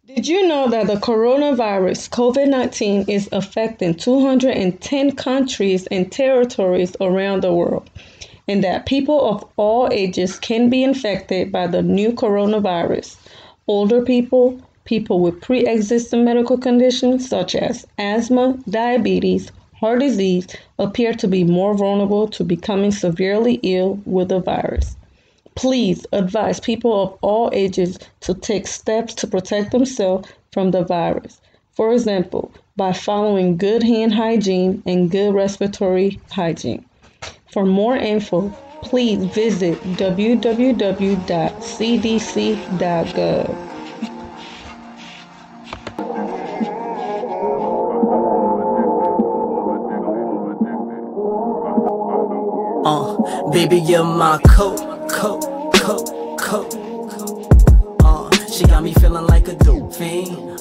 Did you know that the coronavirus COVID-19 is affecting 210 countries and territories around the world, and that people of all ages can be infected by the new coronavirus? Older people, people with pre existing medical conditions such as asthma, diabetes, heart disease appear to be more vulnerable to becoming severely ill with the virus. Please advise people of all ages to take steps to protect themselves from the virus. For example, by following good hand hygiene and good respiratory hygiene. For more info, please visit www.cdc.gov. Baby, you're my coat. She got me feeling like a dope fiend.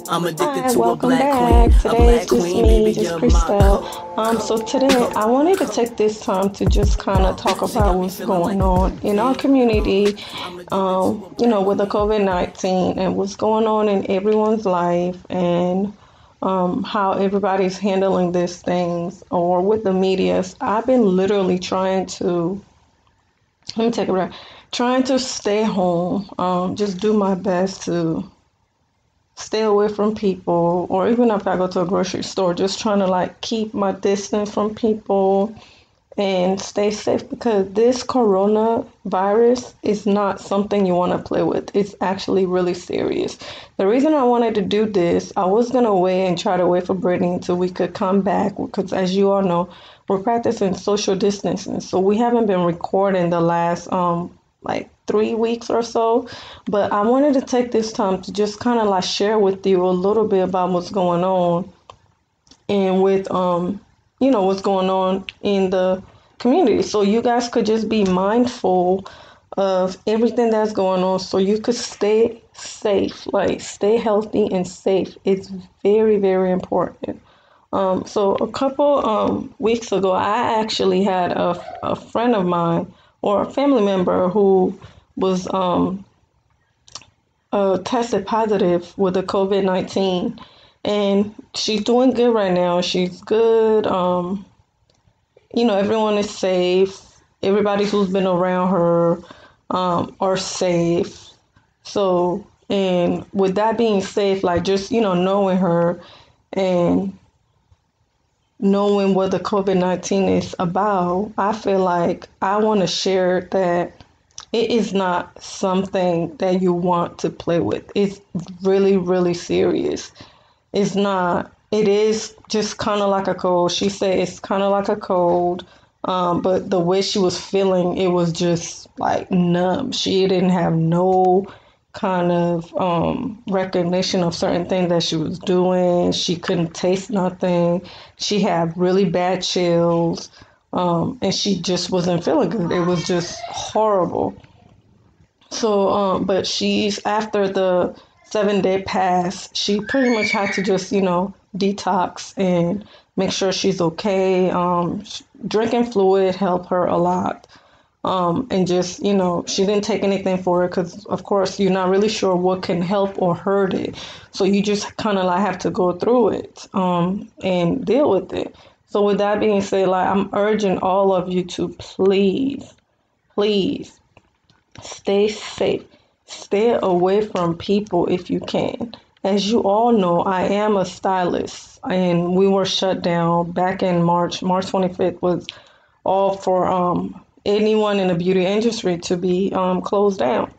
I'm addicted Hi, to a welcome black back. queen, a Today is black just queen. me, Baby, just you're my Christelle. So today I coat. wanted to take this time to just kind of talk She about got me what's feeling like going a on dope in our fiend. community, I'm addicted to a black with the queen. COVID-19 and what's going on in everyone's life and how everybody's handling these things or with the medias. I've been literally let me take a breath, trying to stay home, just do my best to stay away from people, or even if I go to a grocery store, just trying to like keep my distance from people and stay safe because this coronavirus is not something you want to play with. It's actually really serious. The reason I wanted to do this, I was going to wait and try to wait for Brittany until we could come back because, as you all know, we're practicing social distancing. So we haven't been recording the last like 3 weeks or so. But I wanted to take this time to just kind of like share with you a little bit about what's going on and with what's going on in the community, so you guys could just be mindful of everything that's going on so you could stay safe, like stay healthy and safe. It's very, very important. So a couple weeks ago, I actually had a friend of mine or a family member who was tested positive with the COVID-19, and she's doing good right now. She's good. Everyone is safe. Everybody who's been around her are safe. So, and with that being safe, like just, knowing her and knowing what the COVID-19 is about, I feel like I want to share that it is not something that you want to play with. It's really, really serious. It's not. It is just kind of like a cold. She said it's kind of like a cold, but the way she was feeling, it was just like numb. She didn't have no kind of recognition of certain things that she was doing. She couldn't taste nothing. She had really bad chills, and she just wasn't feeling good. It was just horrible. So, but she's after the 7 day pass, she pretty much had to just, detox and make sure she's okay. Drinking fluid helped her a lot. And just, she didn't take anything for it because, of course, you're not really sure what can help or hurt it. So you just kind of like have to go through it, and deal with it. So with that being said, like I'm urging all of you to please, please stay safe. Stay away from people if you can. As you all know, I am a stylist and we were shut down back in March. March 25th was all for anyone in the beauty industry to be closed down.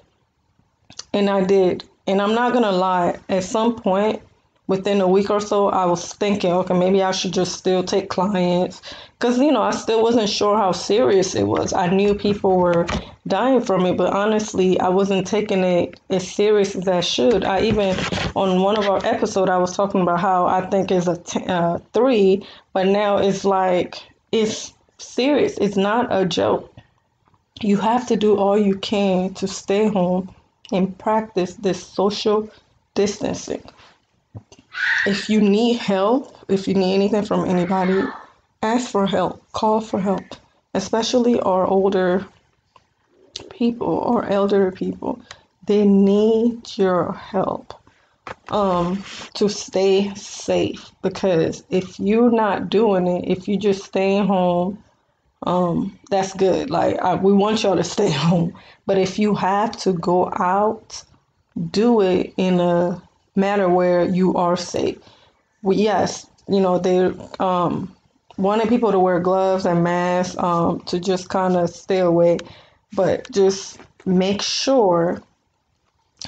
And I did. And I'm not going to lie, at some point within a week or so, I was thinking, okay, maybe I should just still take clients. Because, I still wasn't sure how serious it was. I knew people were dying from it, but honestly, I wasn't taking it as serious as I should. I even, on one of our episodes, I was talking about how I think it's a 3, but now it's like, it's serious. It's not a joke. You have to do all you can to stay home and practice this social distancing. If you need help, if you need anything from anybody, ask for help, call for help, especially our older people or elderly people. They need your help. to stay safe, because if you're not doing it, if you just staying home, that's good. Like we want y'all to stay home, but if you have to go out, do it in a manner where you are safe. Yes, they wanted people to wear gloves and masks, to just kind of stay away, but just make sure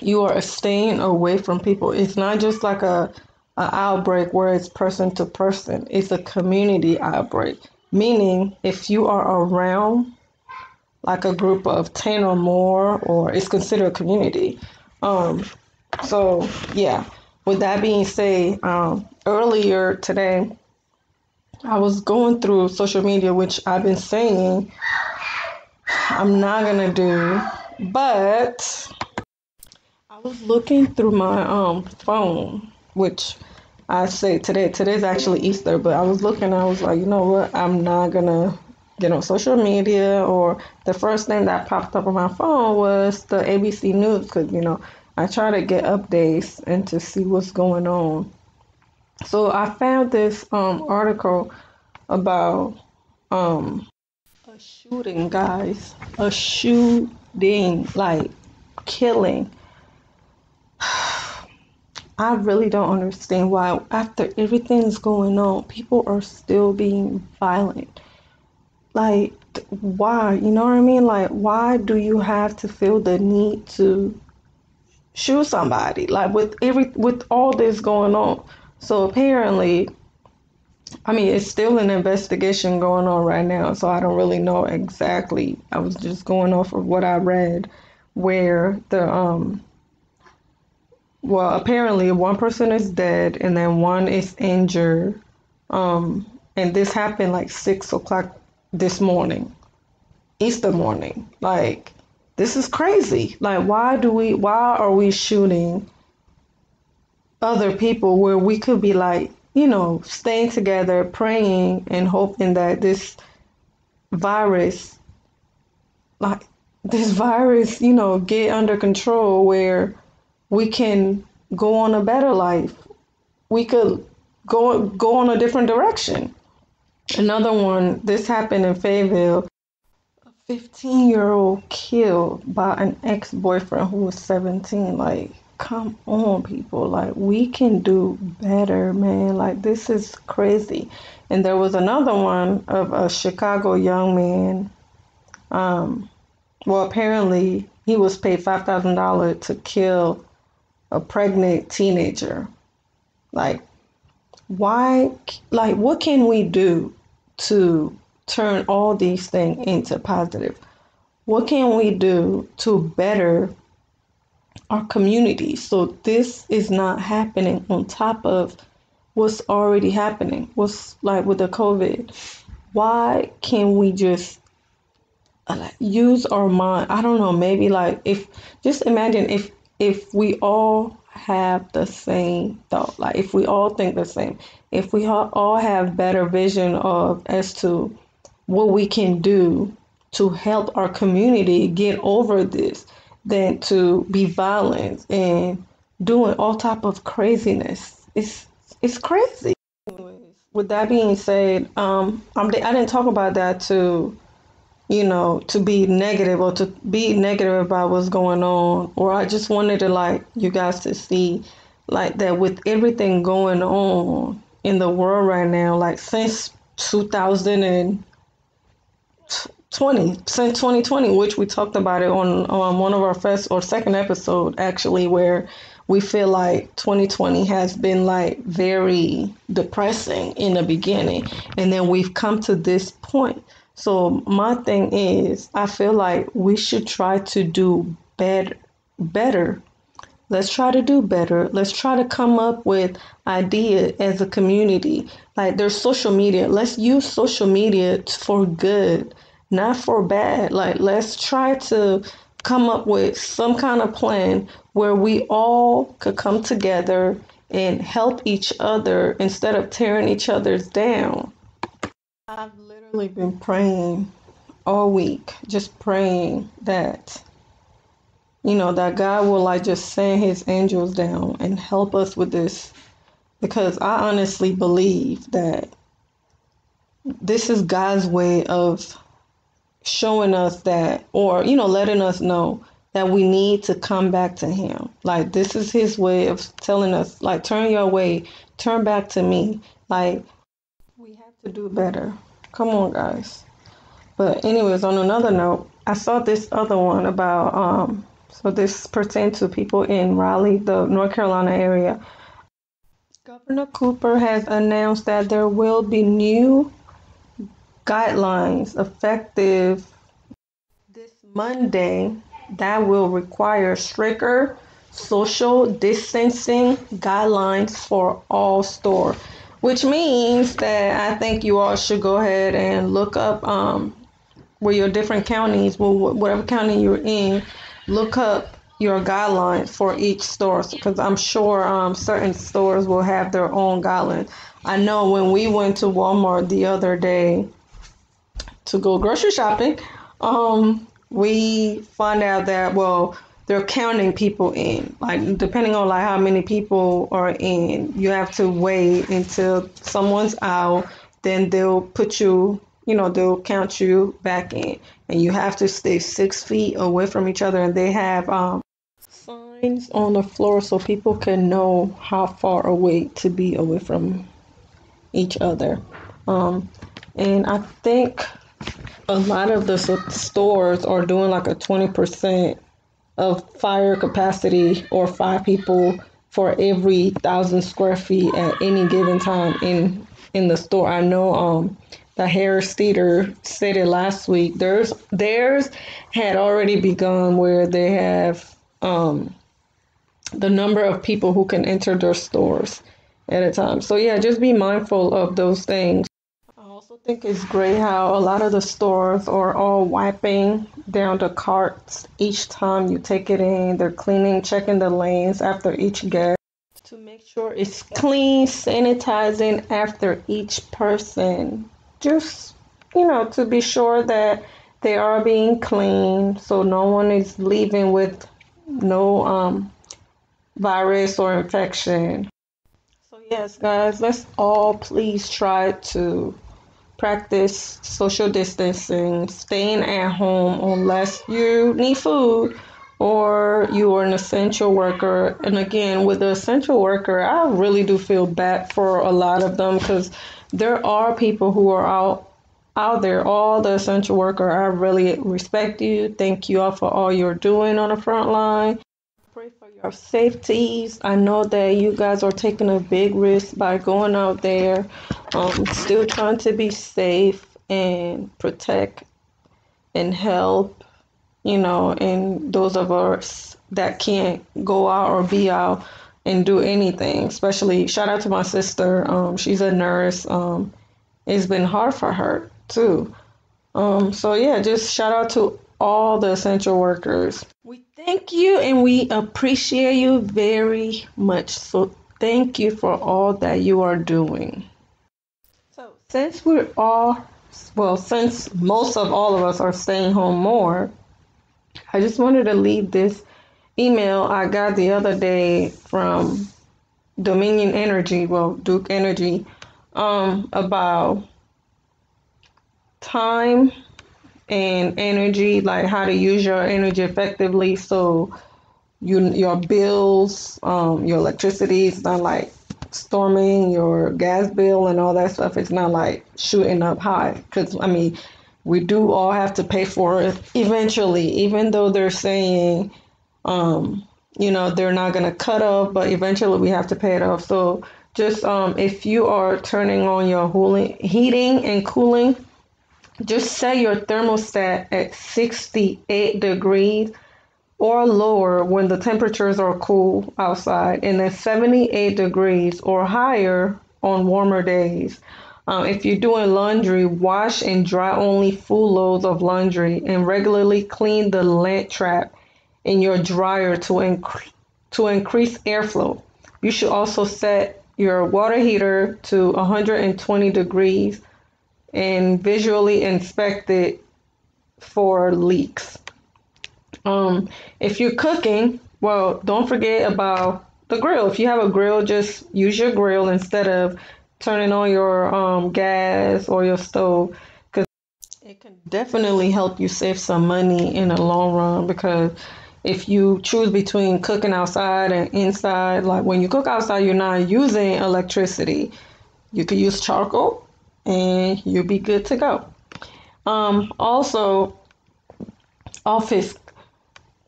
you are staying away from people. It's not just like a outbreak where it's person to person. It's a community outbreak. Meaning, if you are around like a group of 10 or more, or it's considered a community. Um, so yeah. With that being said, earlier today, I was going through social media, which I've been saying I'm not gonna do, but I was looking through my phone, which I say today's actually Easter, but I was looking, I was like, you know what, I'm not gonna get on social media. Or the first thing that popped up on my phone was the ABC News, because I try to get updates and to see what's going on. So I found this article about um a shooting, guys, a shooting, like killing. I really don't understand why, after everything's going on, people are still being violent. Like, why? You know what I mean? Like, why do you have to feel the need to shoot somebody? Like, with all this going on. So apparently, I mean, it's still an investigation going on right now. So I don't really know exactly. I was just going off of what I read, where well, apparently one person is dead and then one is injured. And this happened like 6 o'clock this morning, Easter morning. Like, this is crazy. Like, why are we shooting other people where we could be like, staying together, praying and hoping that virus, like this virus, get under control, where we can go on a better life. We could go on a different direction. Another one, this happened in Fayetteville. A 15-year-old killed by an ex-boyfriend who was 17. Like, come on, people. Like, we can do better, man. Like, this is crazy. And there was another one of a Chicago young man. Well, apparently he was paid $5,000 to kill a pregnant teenager. Like, why? Like, what can we do to turn all these things into positive? What can we do to better our community so this is not happening on top of what's already happening? What's like with the COVID? Why can't we just like use our mind? I don't know, maybe like, if just imagine if we all have the same thought, like if we all think the same, if we all have better vision of as to what we can do to help our community get over this, than to be violent and doing all type of craziness. It's crazy. Anyways, with that being said, I didn't talk about that to be negative, or to be negative about what's going on. Or I just wanted to, like, you guys to see, like, that with everything going on in the world right now, like since 2020, since 2020, which we talked about it on one of our first or second episode, actually, where we feel like 2020 has been like very depressing in the beginning, and then we've come to this point. So my thing is, I feel like we should try to do better. Let's try to do better. Let's try to come up with ideas as a community. Like, there's social media. Let's use social media for good, not for bad. Like, let's try to come up with some kind of plan where we all could come together and help each other instead of tearing each other's down. I've literally been praying all week, just praying that that God will like just send his angels down and help us with this, because I honestly believe that this is God's way of showing us that, or letting us know that we need to come back to him. Like, this is his way of telling us, like, turn your way, turn back to me. Like, we have to do better. Come on, guys. But anyways, on another note, I saw this other one about so this pertains to people in Raleigh, the North Carolina area. Governor Cooper has announced that there will be new guidelines effective this Monday that will require stricter social distancing guidelines for all stores, which means that I think you all should go ahead and look up where your different counties, well, whatever county you're in, look up your guidelines for each store, because I'm sure certain stores will have their own guidelines. I know when we went to Walmart the other day to go grocery shopping, we find out that, well, they're counting people in. Like, depending on like how many people are in, you have to wait until someone's out. Then they'll put you, they'll count you back in, and you have to stay 6 feet away from each other. And they have signs on the floor so people can know how far away to be away from each other. And I think a lot of the stores are doing like a 20% of fire capacity, or 5 people for every 1,000 square feet at any given time in the store. I know the Harris Theater said it last week. Theirs had already begun, where they have the number of people who can enter their stores at a time. So yeah, just be mindful of those things. I also think it's great how a lot of the stores are all wiping down the carts each time you take it in. They're cleaning, checking the lanes after each guest to make sure it's clean, sanitizing after each person. Just, to be sure that they are being clean, so no one is leaving with no virus or infection. So yes, guys, let's all please try to practice social distancing, staying at home unless you need food or you are an essential worker. And again, with the essential worker, I really do feel bad for a lot of them, because there are people who are out there, all the essential worker. I really respect you. Thank you all for all you're doing on the front line. Pray for your safeties. I know that you guys are taking a big risk by going out there, still trying to be safe and protect and help, and those of us that can't go out or be out and do anything. Especially shout out to my sister. She's a nurse. It's been hard for her too. So yeah, just shout out to all the essential workers. We thank you and we appreciate you very much. So thank you for all that you are doing. So since most of all of us are staying home more, I just wanted to leave this email I got the other day from Dominion Energy, well, Duke Energy, about time and energy, like how to use your energy effectively, so your bills, your electricity is not like storming, your gas bill and all that stuff. It's not like shooting up high, because I mean, we do all have to pay for it eventually, even though they're saying they're not going to cut off, but eventually we have to pay it off. So just if you are turning on your heating and cooling, just set your thermostat at 68 degrees or lower when the temperatures are cool outside, and then 78 degrees or higher on warmer days. If you're doing laundry, wash and dry only full loads of laundry, and regularly clean the lint trap in your dryer to increase airflow. You should also set your water heater to 120 degrees and visually inspect it for leaks. If you're cooking, well, don't forget about the grill. If you have a grill, just use your grill instead of turning on your gas or your stove, because it can definitely help you save some money in the long run. Because if you choose between cooking outside and inside, like when you cook outside, you're not using electricity. You could use charcoal and you'll be good to go. Also, office,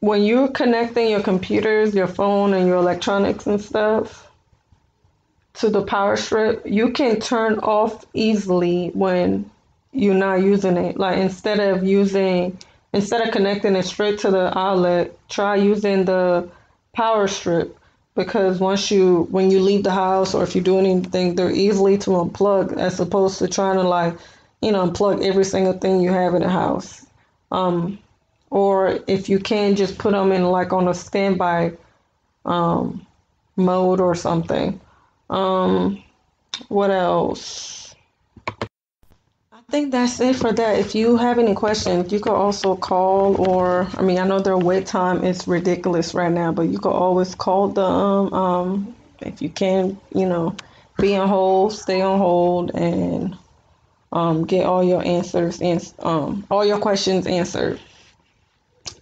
when you're connecting your computers, your phone, and your electronics and stuff to the power strip, you can turn off easily when you're not using it. Like instead of connecting it straight to the outlet, try using the power strip, because when you leave the house or if you're doing anything, they're easily to unplug as opposed to trying to unplug every single thing you have in the house. Um, or if you can, just put them in like on a standby um, mode or something. Um, what else? I think that's it for that. If you have any questions, you could also call, or I mean, I know their wait time is ridiculous right now, but you could always call them. If you can, be on hold, stay on hold, and get all your answers and all your questions answered.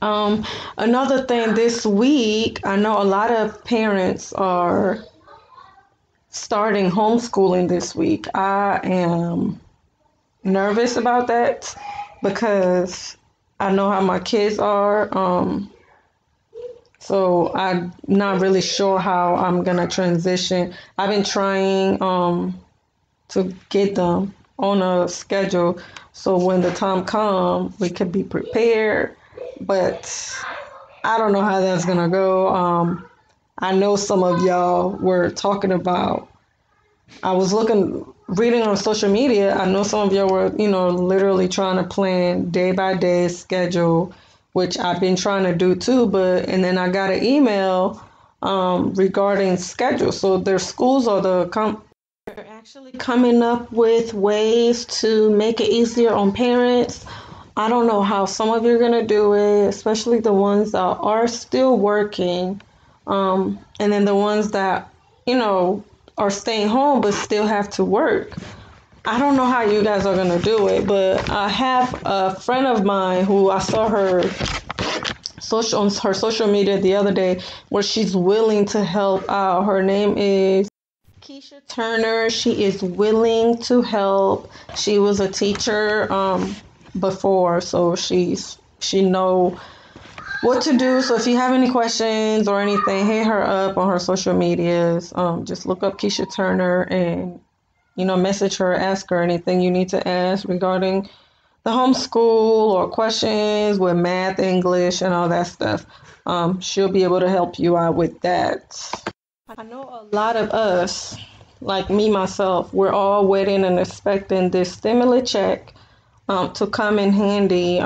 Um, Another thing this week, I know a lot of parents are starting homeschooling this week. I am nervous about that because I know how my kids are. So I'm not really sure how I'm gonna transition. I've been trying to get them on a schedule so when the time comes, we could be prepared. But I don't know how that's gonna go. I know some of y'all were talking about. I was reading on social media. I know some of y'all were, literally trying to plan day by day schedule, which I've been trying to do too. And then I got an email regarding schedule. So their schools are they're actually coming up with ways to make it easier on parents. I don't know how some of you are going to do it, especially the ones that are still working. And then the ones that, you know, are staying home but still have to work. I don't know how you guys are going to do it, but I have a friend of mine who I saw her on her social media the other day where she's willing to help out. Her name is Keisha Turner. She is willing to help. She was a teacher before, so she know what to do. So if you have any questions or anything, hit her up on her social medias. Just look up Keisha Turner and message her, ask her anything you need to ask regarding the homeschool or questions with math, English, and all that stuff. She'll be able to help you out with that. I know a lot of us, like me myself, we're all waiting and expecting this stimulus check to come in handy.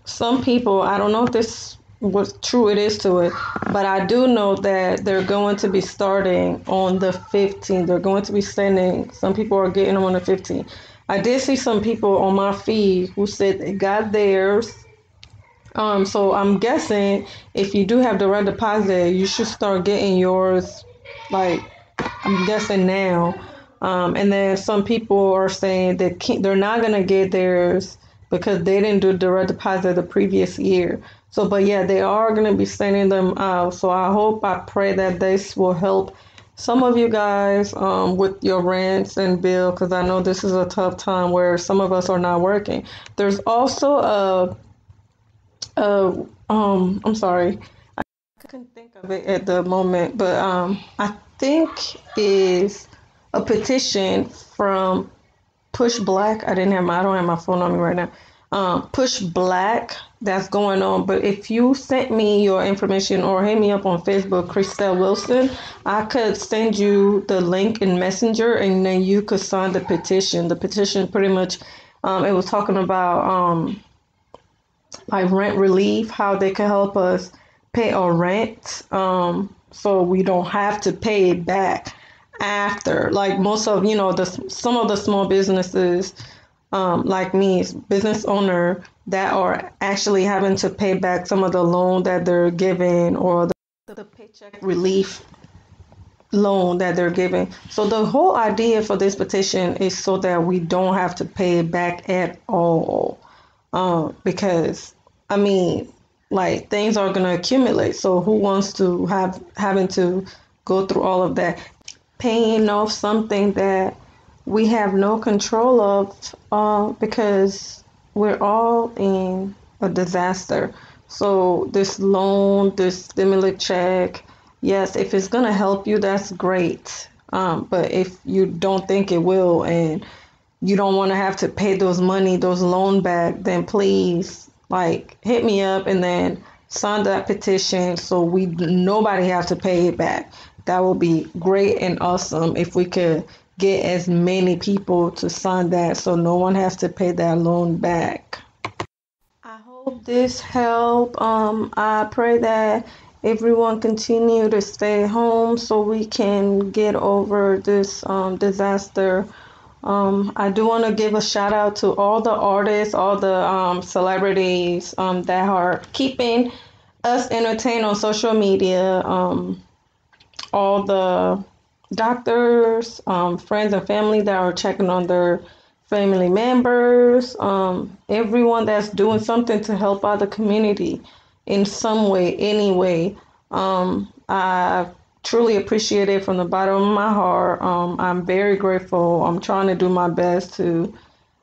Some people, I don't know if this what true it is to it, but I do know that they're going to be starting on the 15th. They're going to be sending, some people are getting them on the 15th. I did see some people on my feed who said they got theirs. So I'm guessing if you do have direct deposit, you should start getting yours, like I'm guessing now. And then some people are saying that they're not gonna get theirs because they didn't do direct deposit the previous year. So, but yeah, they are gonna be sending them out. So I pray that this will help some of you guys with your rents and bill, because I know this is a tough time where some of us are not working. There's also I'm sorry, I couldn't think of it at the moment, but I think is a petition from Push Black. I don't have my phone on me right now. Push Black that's going on. But if you sent me your information or hit me up on Facebook, Christelle Wilson, I could send you the link in Messenger, and then you could sign the petition. The petition pretty much, it was talking about like rent relief, how they can help us pay our rent, so we don't have to pay it back after. Like most of, some of the small businesses, like me, business owner that are actually having to pay back some of the loan that they're giving or the paycheck relief loan that they're giving. So the whole idea for this petition is so that we don't have to pay it back at all. Because I mean, like things are gonna accumulate. So who wants to have having to go through all of that, paying off something that we have no control of, because we're all in a disaster. So this loan, this stimulus check, yes, if it's gonna help you, that's great. But if you don't think it will, and you don't want to have to pay those loan back, then please like hit me up and then sign that petition so we nobody have to pay it back. That would be great and awesome if we could get as many people to sign that so no one has to pay that loan back. I hope this helped. I pray that everyone continue to stay home so we can get over this disaster. I do want to give a shout out to all the artists, all the celebrities that are keeping us entertained on social media. All the doctors, friends, and family that are checking on their family members, everyone that's doing something to help out the community in some way, any way. I truly appreciate it from the bottom of my heart. I'm very grateful. I'm trying to do my best to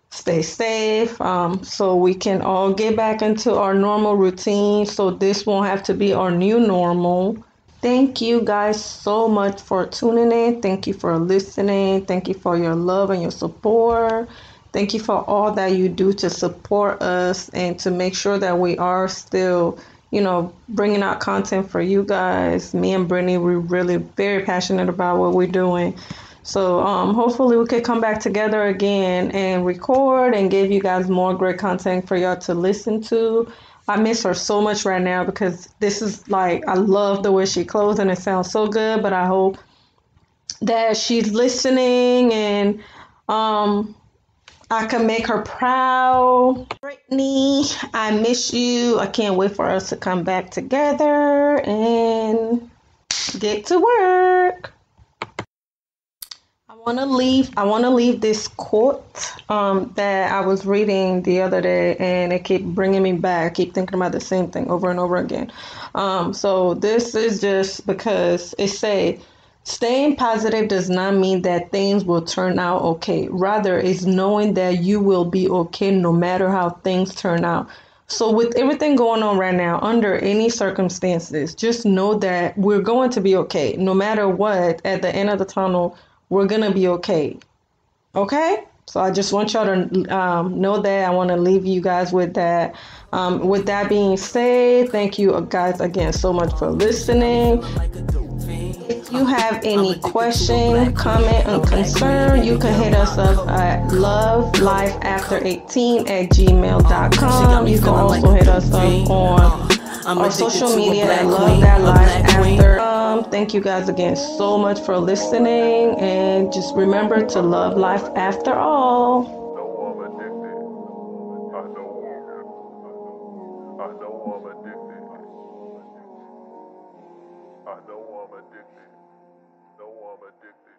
stay safe, so we can all get back into our normal routine so this won't have to be our new normal. Thank you guys so much for tuning in. Thank you for listening. Thank you for your love and your support. Thank you for all that you do to support us and to make sure that we are still, bringing out content for you guys. Me and Brittany, we're really very passionate about what we're doing. So hopefully we could come back together again and record and give you guys more great content for y'all to listen to. I miss her so much right now because this is like, I love the way she closed and it sounds so good, but I hope that she's listening and um I can make her proud. Brittany, I miss you. I can't wait for us to come back together and get to work. I want to leave this quote that I was reading the other day, and it keep bringing me back. I keep thinking about the same thing over and over again. So this is just because it say, staying positive does not mean that things will turn out okay. Rather, it's knowing that you will be okay no matter how things turn out. So with everything going on right now, under any circumstances, just know that we're going to be okay. No matter what, at the end of the tunnel, we're gonna be okay. Okay? So I just want y'all to know that. I want to leave you guys with that. With that being said, thank you guys again so much for listening. If you have any question, comment, and concern, you can hit us up at lovelifeafter18 at gmail.com. You can also hit us up on our social media at Love That Life After. Thank you guys again so much for listening, and just remember to love life after all. I know I'm addicted.